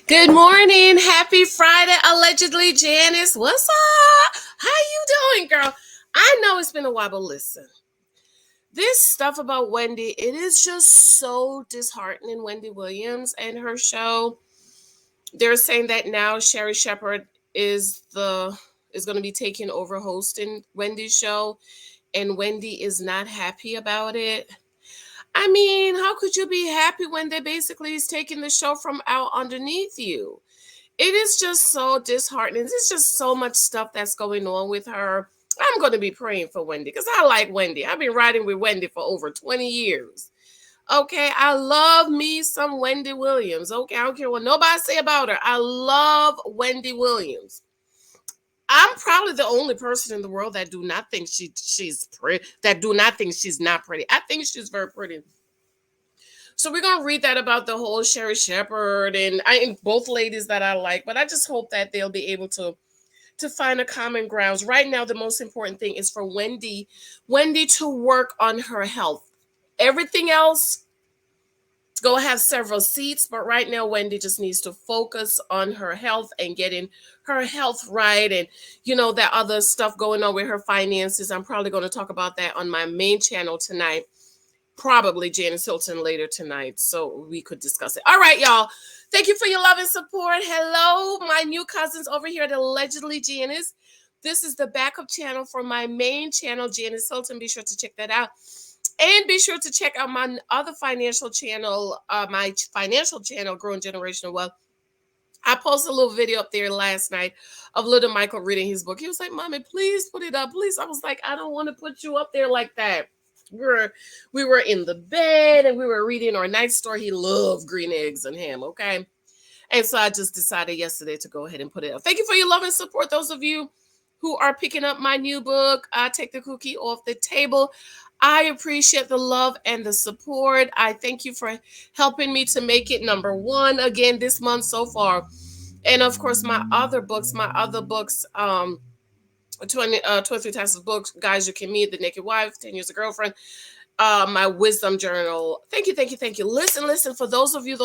Good morning. Happy Friday, allegedly, Janice. What's up? How you doing, girl? I know it's been a while, but listen. This stuff about Wendy, it is just so disheartening. Wendy Williams and her show. They're saying that now Sherri Shepard is going to be taking over hosting Wendy's show, and Wendy is not happy about it. I mean, how could you be happy when they basically is taking the show from out underneath you? It is just so disheartening. There's just so much stuff that's going on with her. I'm going to be praying for Wendy because I like Wendy. I've been riding with Wendy for over 20 years. Okay, I love me some Wendy Williams. Okay, I don't care what nobody say about her. I love Wendy Williams. I'm probably the only person in the world that do not think she's pretty. That do not think she's not pretty. I think she's very pretty. So we're gonna read that about the whole Sherri Shepard and both ladies that I like, but I just hope that they'll be able to find a common grounds. Right now, the most important thing is for Wendy to work on her health. Everything else go have several seats, but right now Wendy just needs to focus on her health and getting her health right, and that other stuff going on with her finances. I'm probably going to talk about that on my main channel tonight, probably Janice Hilton later tonight, so we could discuss it. All right, y'all. Thank you for your love and support. Hello, my new cousins over here at Allegedly Janice. This is the backup channel for my main channel, Janice Hilton. Be sure to check that out. And be sure to check out my other financial channel, Growing Generational Wealth. I posted a little video up there last night of little Michael reading his book. He was like, "Mommy, please put it up, please." I was like, "I don't want to put you up there like that." We were in the bed and we were reading our night story. He loved green eggs and ham, okay? And so I just decided yesterday to go ahead and put it up. Thank you for your love and support. Those of you who are picking up my new book, I Take the Cookie Off the Table. I appreciate the love and the support. I thank you for helping me to make it number one again this month so far. And of course, my other books, 23 types of books, Guys You Can Meet, The Naked Wife, 10 Years a Girlfriend, my wisdom journal. Thank you, thank you, thank you. Listen, for those of you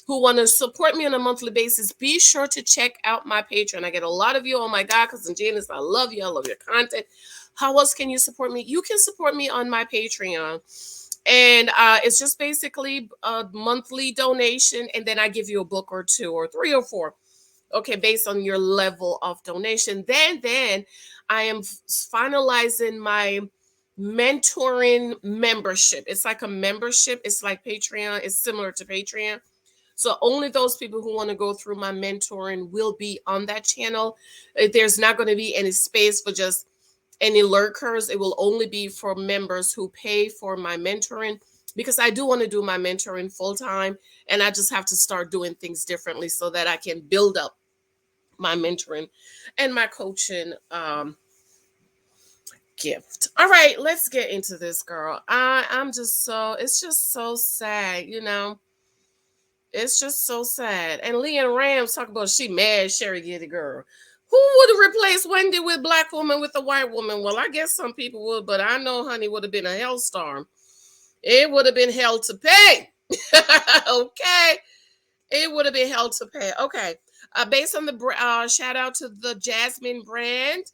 who want to support me on a monthly basis, be sure to check out my Patreon. I get a lot of you. Oh my God, cousin Janice, I love you. I love your content. How else can you support me? You can support me on my Patreon. And it's just basically a monthly donation. And then I give you a book or two or three or four. Okay, based on your level of donation. Then I am finalizing my mentoring membership. It's like a membership. It's like Patreon. It's similar to Patreon. So only those people who want to go through my mentoring will be on that channel. There's not going to be any space for just any lurkers. It will only be for members who pay for my mentoring, because I do want to do my mentoring full time, and I just have to start doing things differently so that I can build up my mentoring and my coaching gift. All right, let's get into this, girl. It's just so sad. It's just so sad. And Leanne Rams talk about she mad Sherri get it, girl. Who would have replaced Wendy with black woman with a white woman? Well, I guess some people would, but I know honey would have been a hellstorm. It would have been hell to pay. Okay. It would have been hell to pay. Okay. Based on the shout out to the Jasmine brand.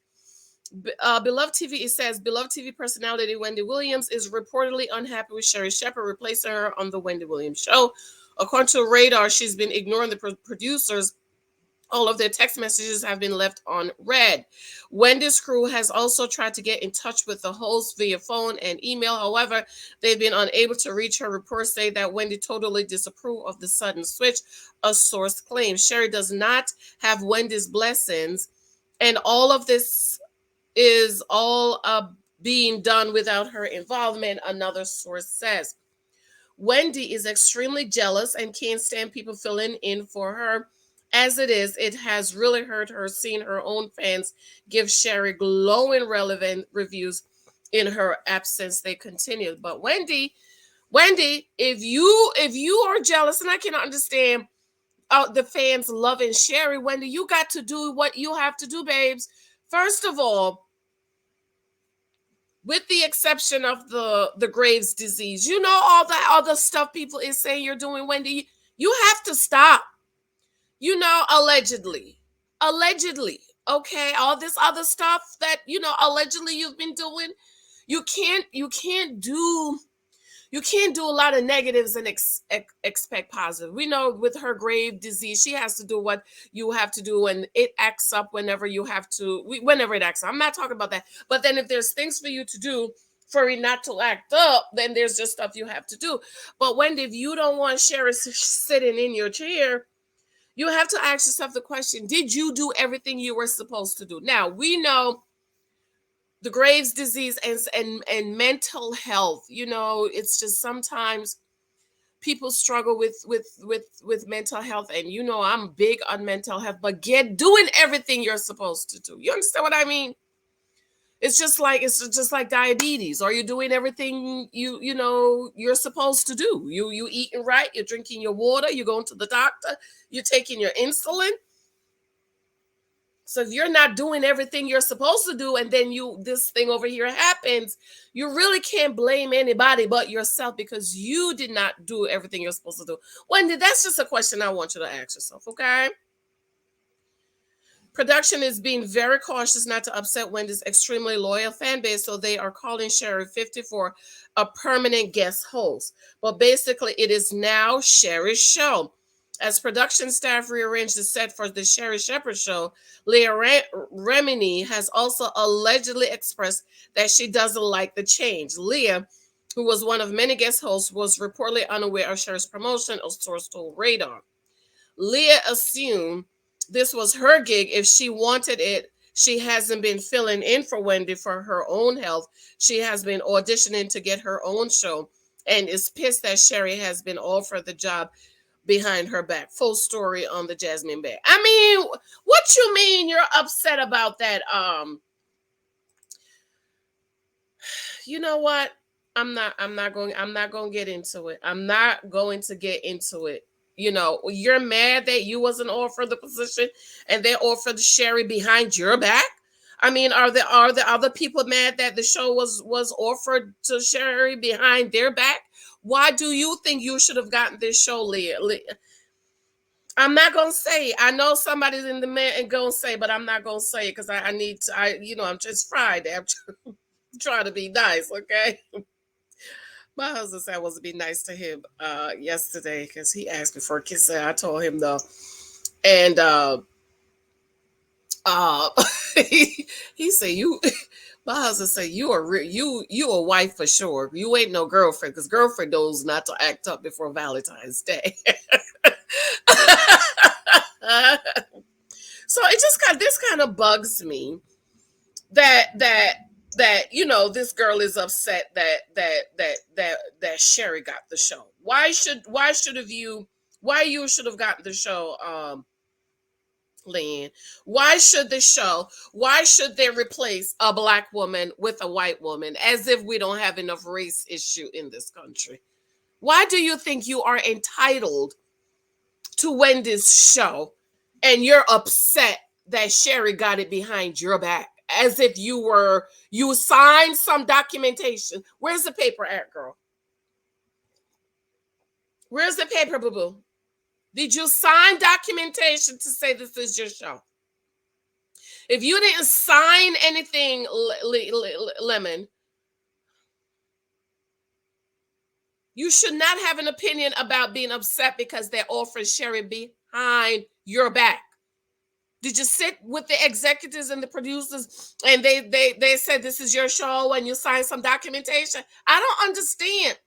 Beloved TV, it says Beloved TV personality Wendy Williams is reportedly unhappy with Sherri Shepard replacing her on the Wendy Williams show. According to Radar, she's been ignoring the producers. All of their text messages have been left on read. Wendy's crew has also tried to get in touch with the host via phone and email. However, they've been unable to reach her. Reports say that Wendy totally disapproved of the sudden switch, a source claims. Sherri does not have Wendy's blessings, and all of this is all being done without her involvement, another source says. Wendy is extremely jealous and can't stand people filling in for her. As it is, it has really hurt her seeing her own fans give Sherri glowing, relevant reviews in her absence. They continued. But Wendy, if you are jealous, and I can understand the fans loving Sherri, Wendy, you got to do what you have to do, babes. First of all, with the exception of the Graves' disease, all the other stuff people is saying you're doing, Wendy, you have to stop. Allegedly. Allegedly. Okay, all this other stuff that, allegedly you've been doing, you can't do a lot of negatives and expect positive. We know with her grave disease, she has to do what you have to do, and it acts up whenever you have to. Whenever it acts up, I'm not talking about that. But then, if there's things for you to do for it not to act up, then there's just stuff you have to do. But Wendy, if you don't want Sherri sitting in your chair, you have to ask yourself the question: did you do everything you were supposed to do? Now we know the Graves' disease and mental health. It's just sometimes people struggle with mental health, and I'm big on mental health, but get doing everything you're supposed to do. You understand what I mean? It's just like diabetes. Are you doing everything you're supposed to do? You eating right, you're drinking your water, you're going to the doctor, you're taking your insulin. So if you're not doing everything you're supposed to do, and then this thing over here happens, you really can't blame anybody but yourself, because you did not do everything you're supposed to do. Wendy, that's just a question I want you to ask yourself, okay? Production is being very cautious not to upset Wendy's extremely loyal fan base, so they are calling Sherri 54 a permanent guest host. But basically, it is now Sherri's show. As production staff rearranged the set for the Sherri Shepard show, Leah Remini has also allegedly expressed that she doesn't like the change. Leah, who was one of many guest hosts, was reportedly unaware of Sherri's promotion, a source told Radar. Leah assumed this was her gig if she wanted it. She hasn't been filling in for Wendy for her own health. She has been auditioning to get her own show and is pissed that Sherri has been offered the job behind her back. Full story on the Jasmine Bay. I mean, what you mean you're upset about that? You know what? I'm not going to get into it. I'm not going to get into it. You're mad that you wasn't offered the position and they offered Sherri behind your back. I mean, are the other people mad that the show was offered to Sherri behind their back? Why do you think you should have gotten this show, Leah? I'm not gonna say it. I know somebody's in the man and gonna say, but I'm not gonna say it because I need to. I'm just Friday. I'm trying to be nice, okay? My husband said I was to be nice to him yesterday because he asked me for a kiss, and I told him no. And uh, he said you. My husband said you are you a wife for sure. You ain't no girlfriend because girlfriend knows not to act up before Valentine's Day. So it just this kind of bugs me that this girl is upset that Sherri got the show. Why you should have gotten the show, Lynn? Why should they replace a black woman with a white woman, as if we don't have enough race issue in this country? Why do you think you are entitled to Wendy's show and you're upset that Sherri got it behind your back, as if you signed some documentation? Where's the paper at, girl? Where's the paper, boo-boo? Did you sign documentation to say this is your show? If you didn't sign anything, Lemon, you should not have an opinion about being upset because they offered Sherri behind your back. Did you sit with the executives and the producers and they said this is your show and you signed some documentation? I don't understand.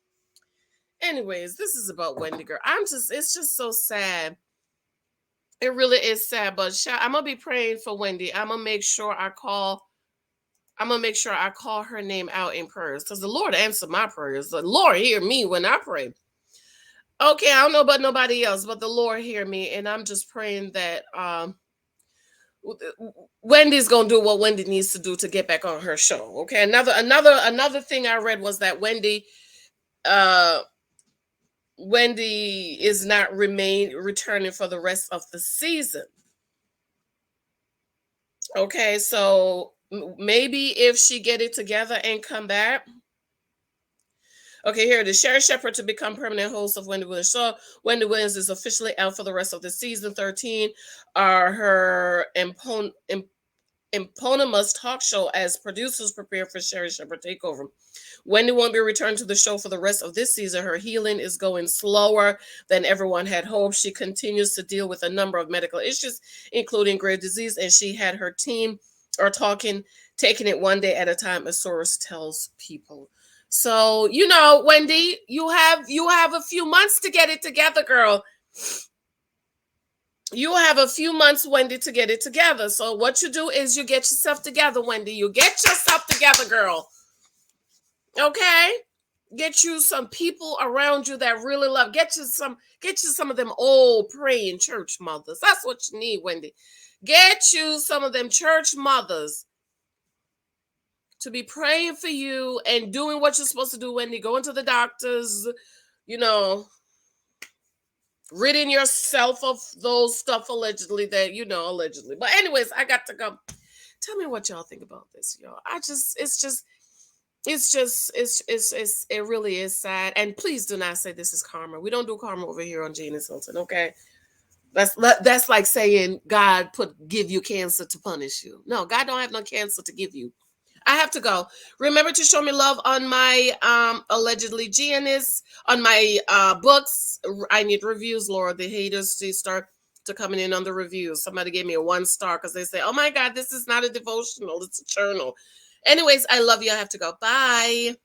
Anyways, this is about Wendy, girl. It's just so sad. It really is sad, but I'm gonna be praying for Wendy. I'm gonna make sure I call her name out in prayers, because the Lord answered my prayers. The Lord hear me when I pray. Okay, I don't know about nobody else, but the Lord hear me, and I'm just praying that Wendy's gonna do what Wendy needs to do to get back on her show. Okay, another thing I read was that Wendy is not returning for the rest of the season. Okay, so maybe if she get it together and come back. Okay, here it is. Sherri Shepard to become permanent host of Wendy Williams Show. Wendy Williams is officially out for the rest of the season. 13 are her eponymous talk show as producers prepare for Sherri Shepard takeover. Wendy won't be returning to the show for the rest of this season. Her healing is going slower than everyone had hoped. She continues to deal with a number of medical issues, including grave disease, and she had her team are taking it one day at a time, a source tells People. So, Wendy, you have a few months to get it together, girl. You have a few months, Wendy, to get it together. So what you do is you get yourself together, Wendy. You get yourself together, girl. Okay? Get you some people around you that really love. Get you some of them old praying church mothers. That's what you need, Wendy. Get you some of them church mothers to be praying for you and doing what you're supposed to do, Wendy. Going to the doctors, you know, ridding yourself of those stuff allegedly allegedly. But anyways, I got to go. Tell me what y'all think about this, y'all. It really is sad. And please do not say this is karma. We don't do karma over here on Janicehylton, okay? That's like saying God give you cancer to punish you. No, God don't have no cancer to give you. I have to go. Remember to show me love on my allegedly Janice, on my books. I need reviews, Laura. The haters to start to coming in on the reviews. Somebody gave me a 1 star because they say, oh my God, this is not a devotional, it's a journal. Anyways, I love you. I have to go. Bye.